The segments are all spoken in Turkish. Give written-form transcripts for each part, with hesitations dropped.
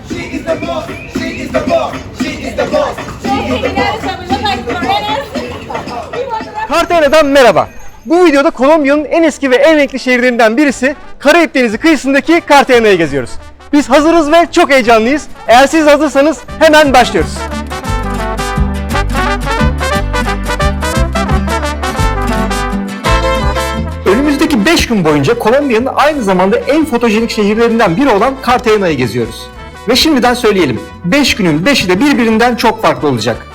She is the boss. She is the boss. She is the boss. Cartagena'dan merhaba. Bu videoda Kolombiya'nın en eski ve en renkli şehirlerinden birisi Karayip Denizi kıyısındaki Cartagena'yı geziyoruz. Biz hazırız ve çok heyecanlıyız. Eğer siz hazırsanız hemen başlıyoruz. Önümüzdeki 5 gün boyunca Kolombiya'nın aynı zamanda en fotojenik şehirlerinden biri olan Cartagena'yı geziyoruz. Ve şimdiden söyleyelim, 5 günün 5'i de birbirinden çok farklı olacak.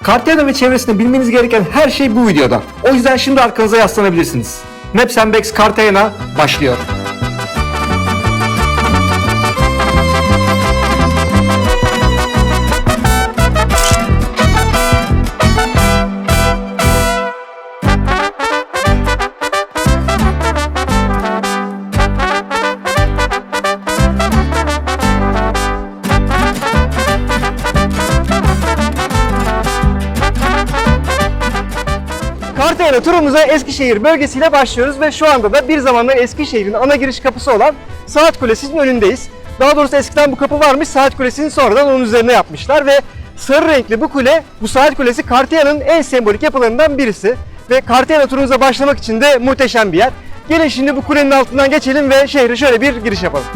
Cartagena ve çevresinde bilmeniz gereken her şey bu videoda. O yüzden şimdi arkanıza yaslanabilirsiniz. Maps and Bags Cartagena başlıyor. Cartagena turumuza Eskişehir bölgesiyle başlıyoruz ve şu anda da bir zamanlar Eskişehir'in ana giriş kapısı olan Saat Kulesi'nin önündeyiz. Daha doğrusu eskiden bu kapı varmış, Saat Kulesi'ni sonradan onun üzerine yapmışlar ve sarı renkli bu kule, bu Saat Kulesi Cartagena'nın en sembolik yapılarından birisi ve Cartagena turumuza başlamak için de muhteşem bir yer. Gelin şimdi bu kulenin altından geçelim ve şehre şöyle bir giriş yapalım.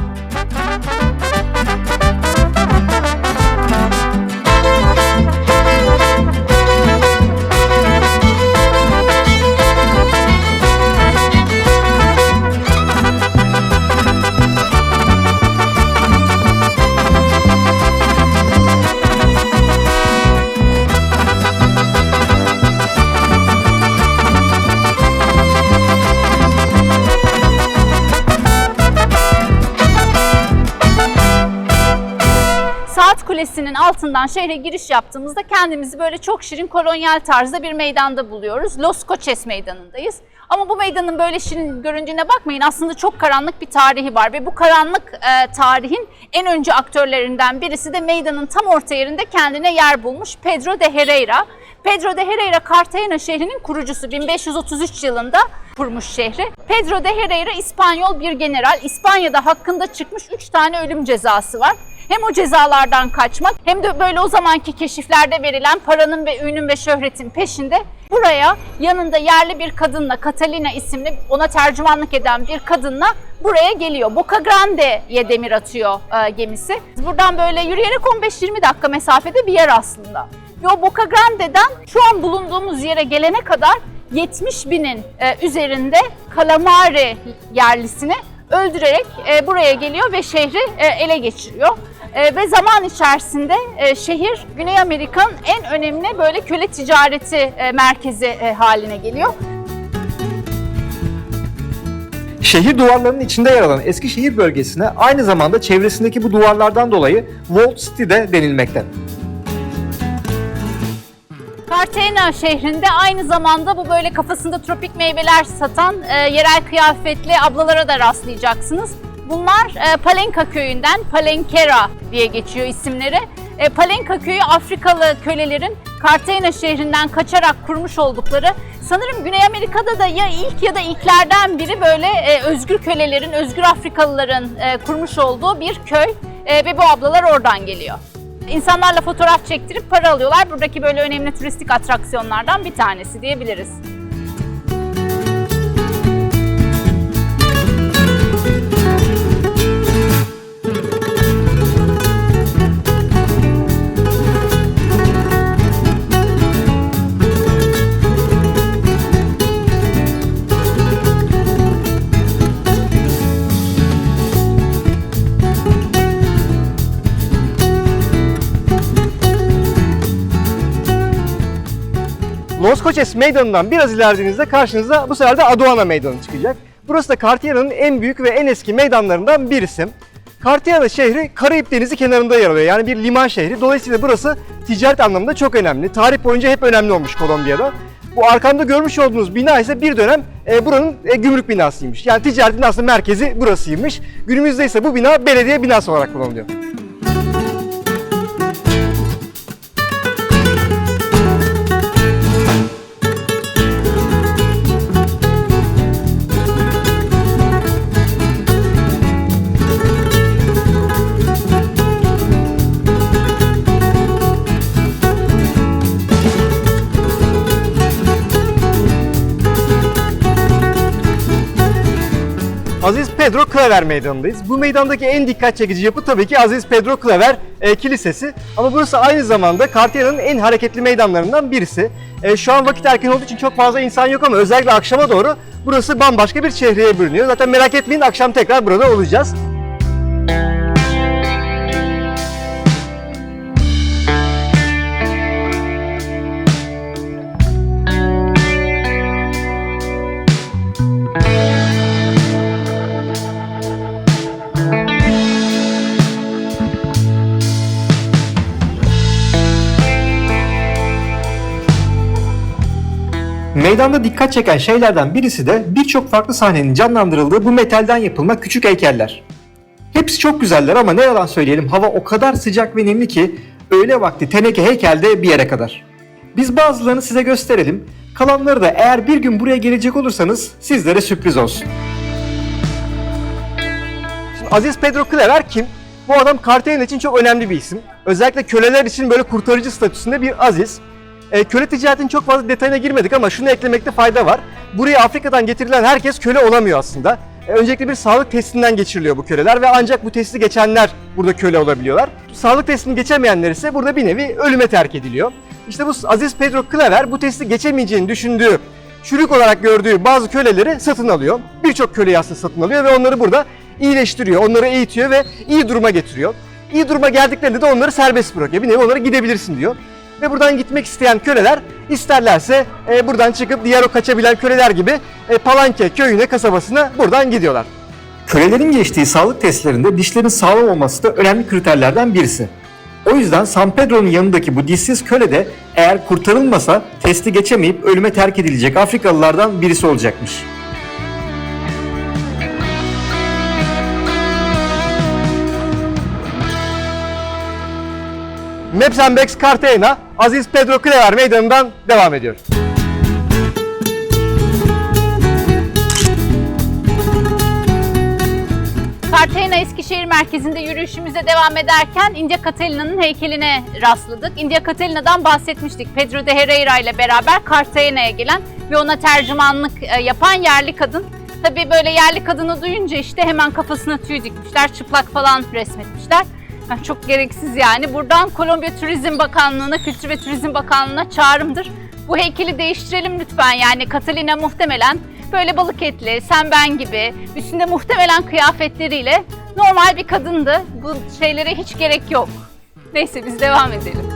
Saat Kulesi'nin altından şehre giriş yaptığımızda kendimizi böyle çok şirin kolonyal tarzda bir meydanda buluyoruz. Los Coches meydanındayız. Ama bu meydanın böyle şirin göründüğüne bakmayın. Aslında çok karanlık bir tarihi var ve bu karanlık tarihin en öncü aktörlerinden birisi de meydanın tam orta yerinde kendine yer bulmuş Pedro de Herrera. Pedro de Herrera, Cartagena şehrinin kurucusu. 1533 yılında kurmuş şehri. Pedro de Herrera İspanyol bir general. İspanya'da hakkında çıkmış 3 tane ölüm cezası var. Hem o cezalardan kaçmak hem de böyle o zamanki keşiflerde verilen paranın ve ünün ve şöhretin peşinde buraya yanında yerli bir kadınla, Catalina isimli, ona tercümanlık eden bir kadınla buraya geliyor. Boca Grande'ye demir atıyor gemisi. Buradan böyle yürüyerek 15-20 dakika mesafede bir yer aslında. Ve o Boca Grande'den şu an bulunduğumuz yere gelene kadar 70 binin üzerinde Calamari yerlisini öldürerek buraya geliyor ve şehri ele geçiriyor. Ve zaman içerisinde şehir Güney Amerika'nın en önemli böyle köle ticareti merkezi haline geliyor. Şehir duvarlarının içinde yer alan Eskişehir bölgesine aynı zamanda çevresindeki bu duvarlardan dolayı Walled City de denilmekte. Cartagena şehrinde aynı zamanda bu böyle kafasında tropik meyveler satan yerel kıyafetli ablalara da rastlayacaksınız. Bunlar Palenka köyünden, Palenkera diye geçiyor isimleri. Palenka köyü Afrikalı kölelerin Cartagena şehrinden kaçarak kurmuş oldukları, sanırım Güney Amerika'da da ya ilk ya da ilklerden biri böyle özgür kölelerin, özgür Afrikalıların kurmuş olduğu bir köy ve bu ablalar oradan geliyor. İnsanlarla fotoğraf çektirip para alıyorlar. Buradaki böyle önemli turistik atraksiyonlardan bir tanesi diyebiliriz. Los Coches meydanından biraz ilerlediğinizde karşınıza bu sefer de Aduana meydanı çıkacak. Burası da Cartagena'nın en büyük ve en eski meydanlarından birisi. Cartagena şehri Karayip Denizi kenarında yer alıyor. Yani bir liman şehri. Dolayısıyla burası ticaret anlamında çok önemli. Tarih boyunca hep önemli olmuş Kolombiya'da. Bu arkamda görmüş olduğunuz bina ise bir dönem buranın gümrük binasıymış. Yani ticaretin aslında merkezi burasıymış. Günümüzde ise bu bina belediye binası olarak kullanılıyor. Pedro Claver Meydanı'ndayız. Bu meydandaki en dikkat çekici yapı tabii ki Aziz Pedro Claver Kilisesi. Ama burası aynı zamanda Cartagena'nın en hareketli meydanlarından birisi. Şu an vakit erken olduğu için çok fazla insan yok ama özellikle akşama doğru burası bambaşka bir şehriyeye bürünüyor. Zaten merak etmeyin, akşam tekrar burada olacağız. Meydanda dikkat çeken şeylerden birisi de birçok farklı sahnenin canlandırıldığı bu metalden yapılma küçük heykeller. Hepsi çok güzeller ama ne yalan söyleyelim, hava o kadar sıcak ve nemli ki öğle vakti teneke heykelde bir yere kadar. Biz bazılarını size gösterelim. Kalanları da eğer bir gün buraya gelecek olursanız sizlere sürpriz olsun. Şimdi Aziz Pedro Claver kim? Bu adam Cartagena için çok önemli bir isim. Özellikle köleler için böyle kurtarıcı statüsünde bir aziz. Köle ticaretinin çok fazla detayına girmedik ama şunu eklemekte fayda var. Buraya Afrika'dan getirilen herkes köle olamıyor aslında. Öncelikle bir sağlık testinden geçiriliyor bu köleler ve ancak bu testi geçenler burada köle olabiliyorlar. Sağlık testini geçemeyenler ise burada bir nevi ölüme terk ediliyor. İşte bu Aziz Pedro Claver bu testi geçemeyeceğini düşündüğü, çürük olarak gördüğü bazı köleleri satın alıyor. Birçok köleyi aslında satın alıyor ve onları burada iyileştiriyor, onları eğitiyor ve iyi duruma getiriyor. İyi duruma geldiklerinde de onları serbest bırakıyor. Bir nevi onlara gidebilirsin diyor. Ve buradan gitmek isteyen köleler isterlerse buradan çıkıp diğer o kaçabilen köleler gibi Palanke köyüne, kasabasına buradan gidiyorlar. Kölelerin geçtiği sağlık testlerinde dişlerin sağlam olması da önemli kriterlerden birisi. O yüzden San Pedro'nun yanındaki bu dişsiz köle de eğer kurtarılmasa testi geçemeyip ölüme terk edilecek Afrikalılardan birisi olacakmış. Maps and Bags Cartagena, Aziz Pedro Claver Meydanı'ndan devam ediyor. Cartagena Eskişehir merkezinde yürüyüşümüze devam ederken India Catalina'nın heykeline rastladık. India Catalina'dan bahsetmiştik. Pedro de Herrera ile beraber Cartagena'ya gelen ve ona tercümanlık yapan yerli kadın. Tabii böyle yerli kadını duyunca işte hemen kafasına tüy dikmişler, çıplak falan resmetmişler. Çok gereksiz yani. Buradan Kolombiya Turizm Bakanlığı'na, Kültür ve Turizm Bakanlığı'na çağrımdır. Bu heykeli değiştirelim lütfen. Yani Catalina muhtemelen böyle balık etli, sen ben gibi, üstünde muhtemelen kıyafetleriyle normal bir kadındı. Bu şeylere hiç gerek yok. Neyse biz devam edelim.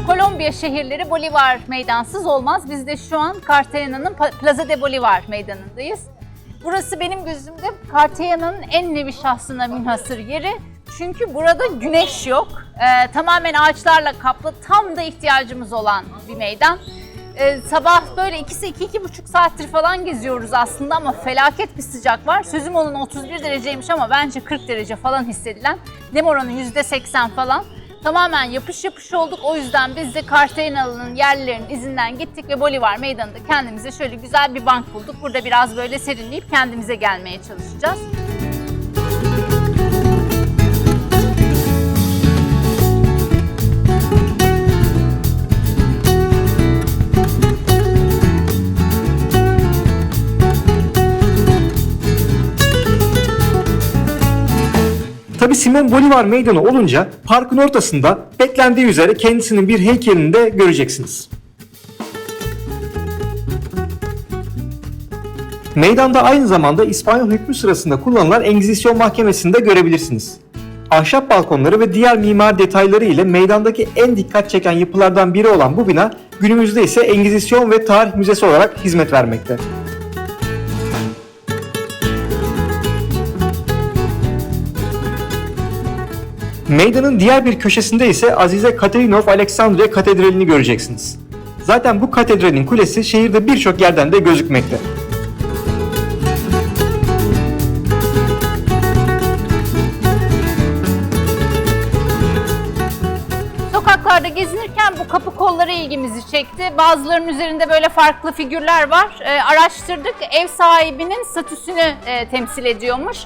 Kolombiya şehirleri Bolivar meydansız olmaz. Biz de şu an Cartagena'nın Plaza de Bolivar meydanındayız. Burası benim gözümde Cartagena'nın en nevi şahsına münhasır yeri. Çünkü burada güneş yok. Tamamen ağaçlarla kaplı, tam da ihtiyacımız olan bir meydan. Sabah böyle 2-2,5 saattir falan geziyoruz aslında ama felaket bir sıcak var. Sözüm onun 31 dereceymiş ama bence 40 derece falan hissedilen. Nem oranı %80 falan. Tamamen yapış yapış olduk. O yüzden biz de Cartagena'nın yerlilerinin izinden gittik ve Bolivar Meydanı'nda kendimize şöyle güzel bir bank bulduk. Burada biraz böyle serinleyip kendimize gelmeye çalışacağız. Tabii Simon Bolivar Meydanı olunca parkın ortasında beklendiği üzere kendisinin bir heykelini de göreceksiniz. Meydanda aynı zamanda İspanyol hükmü sırasında kullanılan Engizisyon mahkemesini de görebilirsiniz. Ahşap balkonları ve diğer mimari detayları ile meydandaki en dikkat çeken yapılardan biri olan bu bina günümüzde ise Engizisyon ve Tarih Müzesi olarak hizmet vermekte. Meydanın diğer bir köşesinde ise Azize Katerina of Alexandria Katedrali'ni göreceksiniz. Zaten bu katedralin kulesi şehirde birçok yerden de gözükmekte. Sokaklarda gezinirken bu bu kapı kolları ilgimizi çekti. Bazılarının üzerinde böyle farklı figürler var. Araştırdık. Ev sahibinin statüsünü temsil ediyormuş.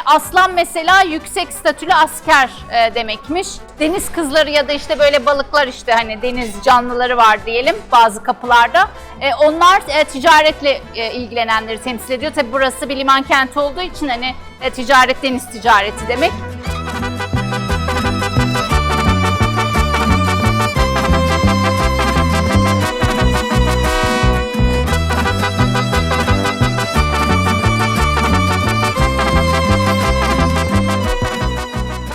Aslan mesela yüksek statülü asker demekmiş. Deniz kızları ya da işte böyle balıklar, işte hani deniz canlıları var diyelim bazı kapılarda. Onlar ticaretle ilgilenenleri temsil ediyor. Tabi burası bir liman kenti olduğu için hani ticaret, deniz ticareti demek.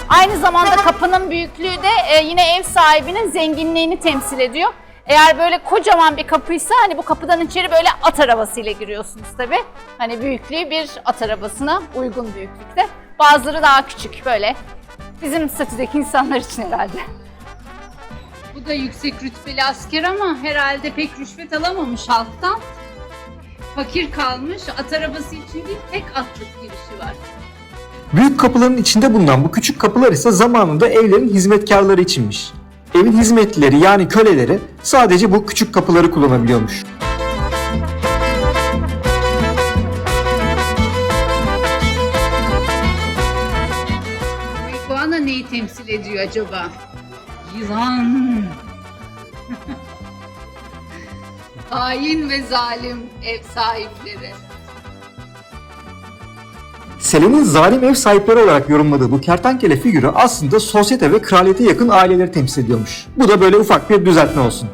Aynı zamanda kapının büyüklüğü de yine ev sahibinin zenginliğini temsil ediyor. Eğer böyle kocaman bir kapıysa hani bu kapıdan içeri böyle at arabasıyla giriyorsunuz tabii. Hani büyüklüğü bir at arabasına uygun büyüklükte. Bazıları daha küçük böyle. Bizim statüdeki insanlar için herhalde. Bu da yüksek rütbeli asker ama herhalde pek rüşvet alamamış halktan. Fakir kalmış, at arabası için değil, tek atlık girişi var. Büyük kapıların içinde bulunan bu küçük kapılar ise zamanında evlerin hizmetkarları içinmiş. Evin hizmetlileri yani köleleri sadece bu küçük kapıları kullanabiliyormuş. Bu iguana neyi temsil ediyor acaba? Yılan. Hain ve zalim ev sahipleri. Selen'in zalim ev sahipleri olarak yorumladığı bu kertenkele figürü aslında sosyete ve kraliyete yakın aileleri temsil ediyormuş. Bu da böyle ufak bir düzeltme olsun.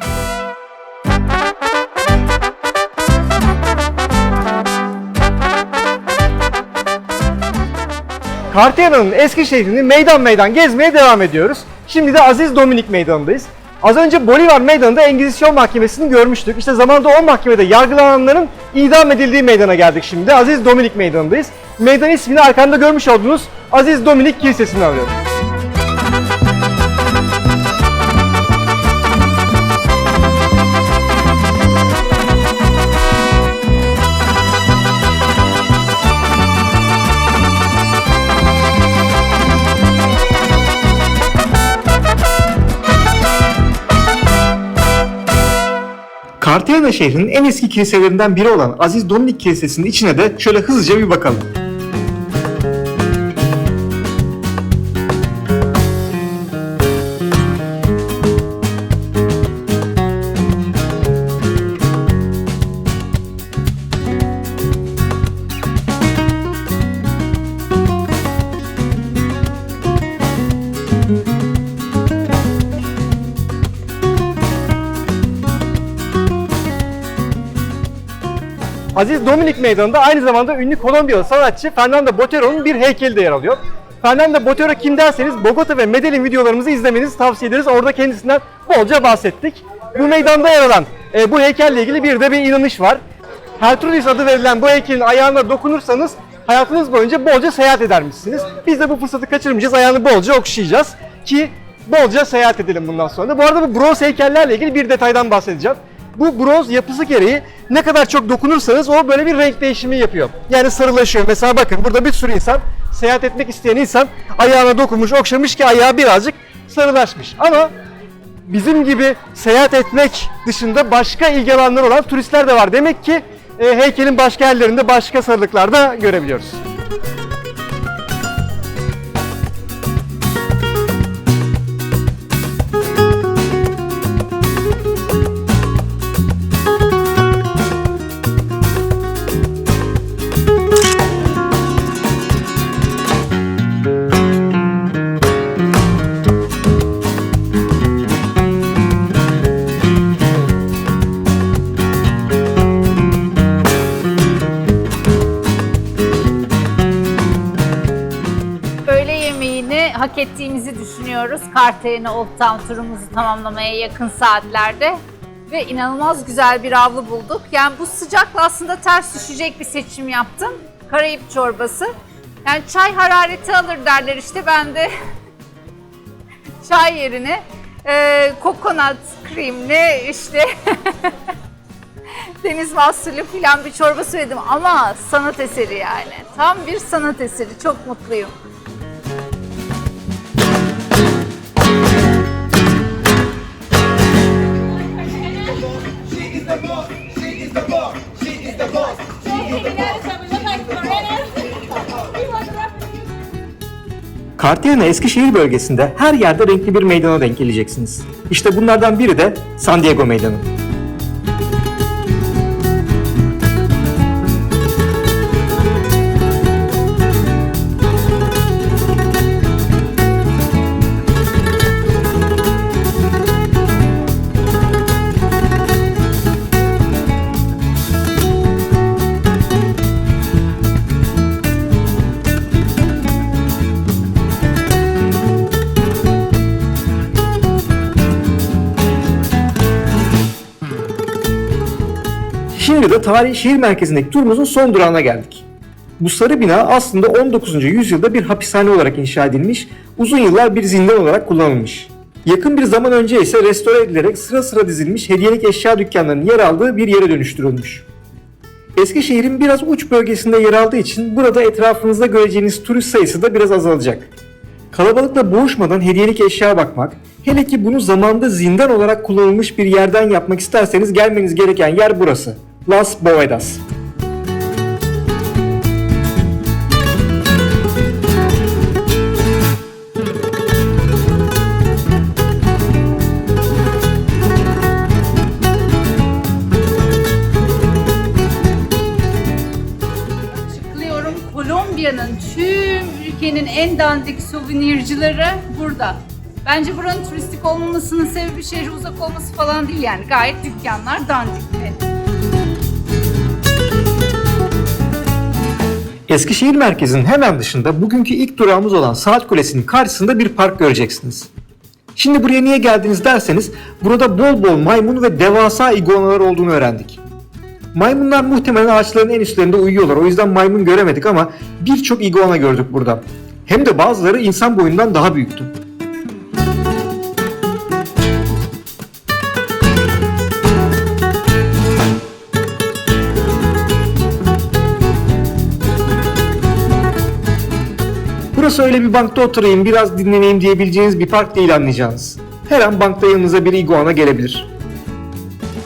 Kartiyara'nın eski şehrini meydan meydan gezmeye devam ediyoruz. Şimdi de Aziz Dominik Meydanı'ndayız. Az önce Bolivar Meydanı'nda Engizisyon Mahkemesi'ni görmüştük. İşte zamanında o mahkemede yargılananların idam edildiği meydana geldik şimdi. Aziz Dominik Meydanı'ndayız. Meydan ismini arkamda görmüş olduğunuz Aziz Dominik Kilisesi'ni alıyoruz. Kartiyana şehrinin en eski kiliselerinden biri olan Aziz Dominik Kilisesi'nin içine de şöyle hızlıca bir bakalım. Aziz Dominik Meydanı'nda aynı zamanda ünlü Kolombiyalı sanatçı Fernando Botero'nun bir heykeli de yer alıyor. Fernando Botero kim derseniz Bogota ve Medellin videolarımızı izlemenizi tavsiye ederiz. Orada kendisinden bolca bahsettik. Bu meydanda yer alan bu heykelle ilgili bir de bir inanış var. Hertrudis adı verilen bu heykelin ayağına dokunursanız hayatınız boyunca bolca seyahat edermişsiniz. Biz de bu fırsatı kaçırmayacağız, ayağını bolca okşayacağız ki bolca seyahat edelim bundan sonra da. Bu arada bu bronz heykellerle ilgili bir detaydan bahsedeceğim. Bu bronz yapısı gereği ne kadar çok dokunursanız o böyle bir renk değişimi yapıyor. Yani sarılaşıyor. Mesela bakın burada bir sürü insan, seyahat etmek isteyen insan ayağına dokunmuş, okşamış ki ayağı birazcık sarılaşmış. Ama bizim gibi seyahat etmek dışında başka ilgi alanları olan turistler de var. Demek ki heykelin başka yerlerinde başka sarılıklar da görebiliyoruz. hak ettiğimizi düşünüyoruz. Cartagena Old Town turumuzu tamamlamaya yakın saatlerde. Ve inanılmaz güzel bir avlu bulduk. Yani bu sıcakla aslında ters düşecek bir seçim yaptım. Karayip çorbası. Yani çay harareti alır derler işte, ben de çay yerine kokonat kremli işte deniz mahsulü filan bir çorba söyledim ama sanat eseri yani. Tam bir sanat eseri. Çok mutluyum. Cartagena Eskişehir bölgesinde her yerde renkli bir meydana denk geleceksiniz. İşte bunlardan biri de San Diego Meydanı. Şimdi de tarihi şehir merkezindeki turumuzun son durağına geldik. Bu sarı bina aslında 19. yüzyılda bir hapishane olarak inşa edilmiş, uzun yıllar bir zindan olarak kullanılmış. Yakın bir zaman önce ise restore edilerek sıra sıra dizilmiş hediyelik eşya dükkanlarının yer aldığı bir yere dönüştürülmüş. Eskişehir'in biraz uç bölgesinde yer aldığı için burada etrafınızda göreceğiniz turist sayısı da biraz azalacak. Kalabalıkla boğuşmadan hediyelik eşya bakmak, hele ki bunu zamanında zindan olarak kullanılmış bir yerden yapmak isterseniz gelmeniz gereken yer burası. Las Bovedas. Açıklıyorum, Kolombiya'nın tüm ülkenin en dandik souvenircileri burada. Bence buranın turistik olmamasının sebebi şehre uzak olması falan değil yani. Gayet dükkanlar dandikti. Eskişehir merkezinin hemen dışında bugünkü ilk durağımız olan Saat Kulesi'nin karşısında bir park göreceksiniz. Şimdi buraya niye geldiniz derseniz burada bol bol maymun ve devasa iguanalar olduğunu öğrendik. Maymunlar muhtemelen ağaçların en üstlerinde uyuyorlar, o yüzden maymun göremedik ama birçok iguana gördük burada. Hem de bazıları insan boyundan daha büyüktü. Burası öyle bir bankta oturayım, biraz dinleneyim diyebileceğiniz bir park değil anlayacağınız. Her an bankta yanınıza bir iguana gelebilir.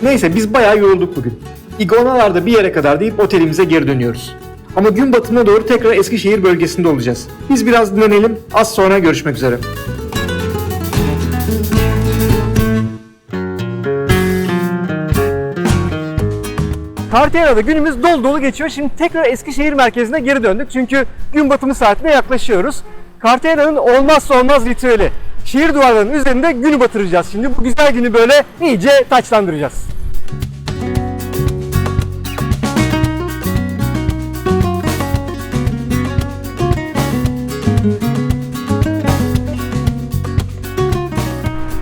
Neyse biz bayağı yorulduk bugün. İguanalar da bir yere kadar deyip otelimize geri dönüyoruz. Ama gün batımına doğru tekrar Eskişehir bölgesinde olacağız. Biz biraz dinlenelim, az sonra görüşmek üzere. Cartagena'da günümüz dolu dolu geçiyor. Şimdi tekrar Eskişehir merkezine geri döndük. Çünkü gün batımı saatine yaklaşıyoruz. Cartagena'nın olmazsa olmaz ritüeli. Şehir duvarlarının üzerinde günü batıracağız. Şimdi bu güzel günü böyle iyice taçlandıracağız.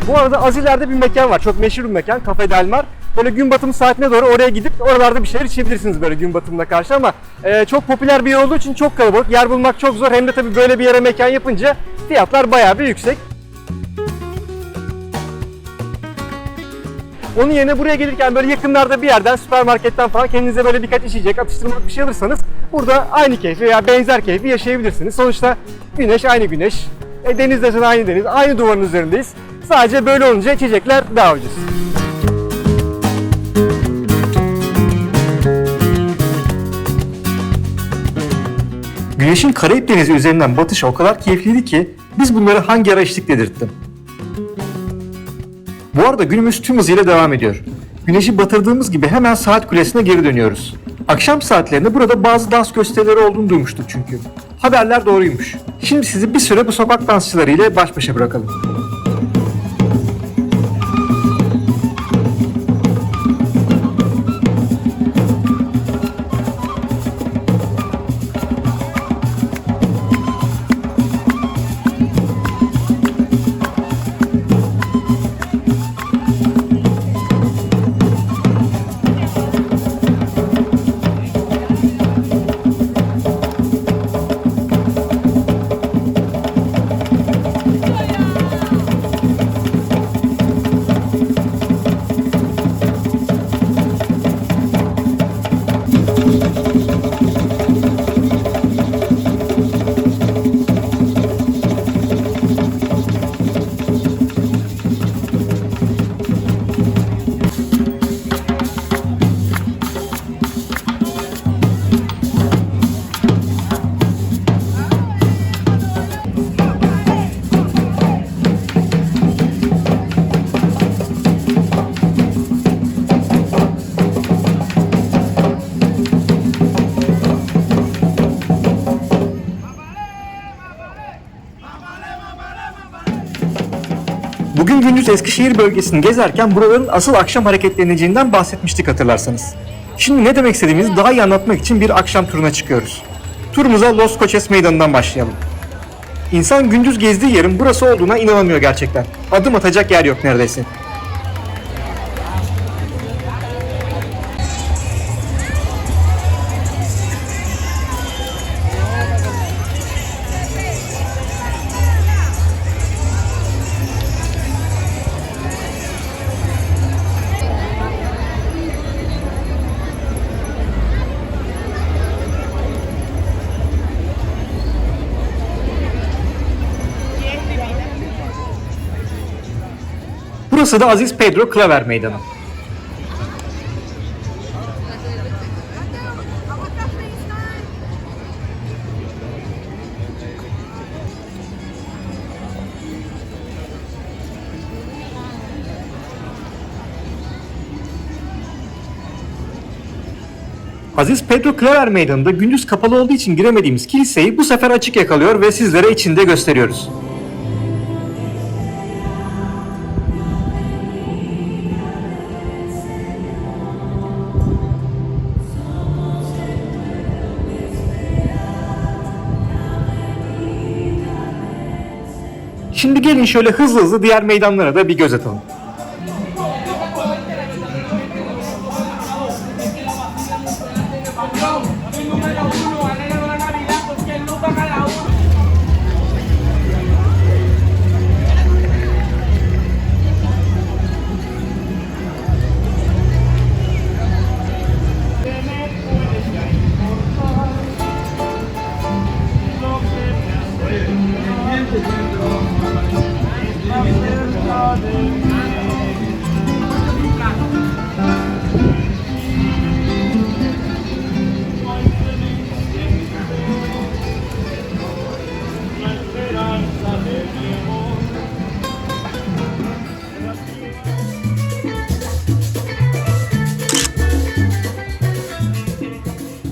Bu arada az ileride bir mekan var. Çok meşhur bir mekan. Cafe Del Mar. Böyle gün batımı saatine doğru oraya gidip oralarda bir şeyler içebilirsiniz böyle gün batımına karşı ama çok popüler bir yer olduğu için çok kalabalık. Yer bulmak çok zor. Hem de tabii böyle bir yere mekan yapınca fiyatlar bayağı bir yüksek. Onun yerine buraya gelirken böyle yakınlarda bir yerden, süpermarketten falan kendinize böyle birkaç içecek, atıştırmalık bir şey alırsanız burada aynı keyfi veya benzer keyfi yaşayabilirsiniz. Sonuçta güneş aynı güneş, deniz desen aynı deniz, aynı duvarın üzerindeyiz. Sadece böyle olunca içecekler daha ucuz. Güneşin Karayip Denizi üzerinden batışı o kadar keyifliydi ki biz bunları hangi ara içtik dedirttim. Bu arada günümüz tüm hızıyla devam ediyor. Güneşi batırdığımız gibi hemen Saat Kulesi'ne geri dönüyoruz. Akşam saatlerinde burada bazı dans gösterileri olduğunu duymuştuk çünkü. Haberler doğruymuş. Şimdi sizi bir süre bu sokak dansçıları ile baş başa bırakalım. Kudüs Eskişehir bölgesini gezerken buraların asıl akşam hareketleneceğinden bahsetmiştik hatırlarsanız. Şimdi ne demek istediğimizi daha iyi anlatmak için bir akşam turuna çıkıyoruz. Turumuza Los Coches Meydanı'ndan başlayalım. İnsan gündüz gezdiği yerin burası olduğuna inanamıyor gerçekten. Adım atacak yer yok neredeyse. Burası da Aziz Pedro Claver Meydanı. Aziz Pedro Claver Meydanı'nda gündüz kapalı olduğu için giremediğimiz kiliseyi bu sefer açık yakalıyor ve sizlere içinde gösteriyoruz. Şimdi gelin şöyle hızlı hızlı diğer meydanlara da bir göz atalım.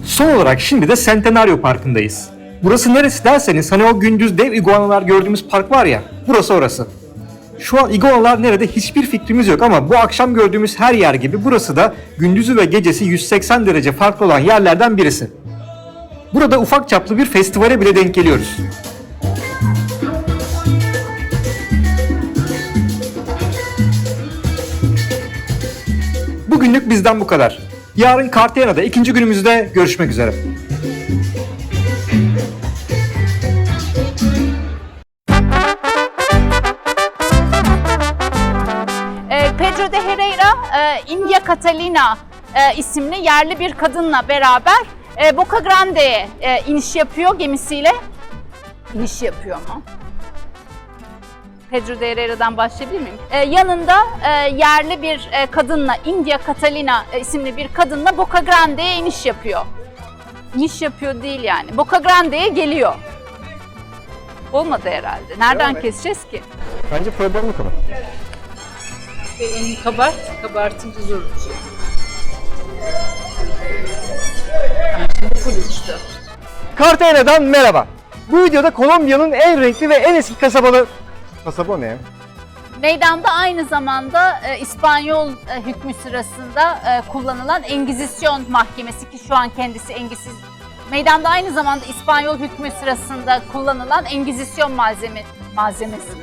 Son olarak şimdi de Centenario Parkı'ndayız. Burası neresi derseniz hani o gündüz dev iguanalar gördüğümüz park var ya, burası orası. Şu an iguanalar nerede hiçbir fikrimiz yok ama bu akşam gördüğümüz her yer gibi burası da gündüzü ve gecesi 180 derece farklı olan yerlerden birisi. Burada ufak çaplı bir festivale bile denk geliyoruz. Bugünlük bizden bu kadar. Yarın Cartagena'da ikinci günümüzde görüşmek üzere. Pedro de Herrera, India Catalina isimli yerli bir kadınla beraber Boca Grande'ye iniş yapıyor gemisiyle. İniş yapıyor mu? Pedro de Herrera'dan başlayabilir miyim? Yanında yerli bir kadınla, India Catalina isimli bir kadınla Boca Grande'ye iniş yapıyor. İniş yapıyor değil yani. Boca Grande'ye geliyor. Olmadı herhalde. Nereden keseceğiz ki? Bence problem yok ama. Elini kabartınca zor olacak. Şimdi full uçtu. Cartagena'dan merhaba. Bu videoda Kolombiya'nın en renkli ve en eski kasabalı... Kasaba ne ya? Meydanda aynı zamanda İspanyol hükmü sırasında kullanılan Engizisyon mahkemesi ki şu an kendisi Meydanda aynı zamanda İspanyol hükmü sırasında kullanılan Engizisyon malzemesi.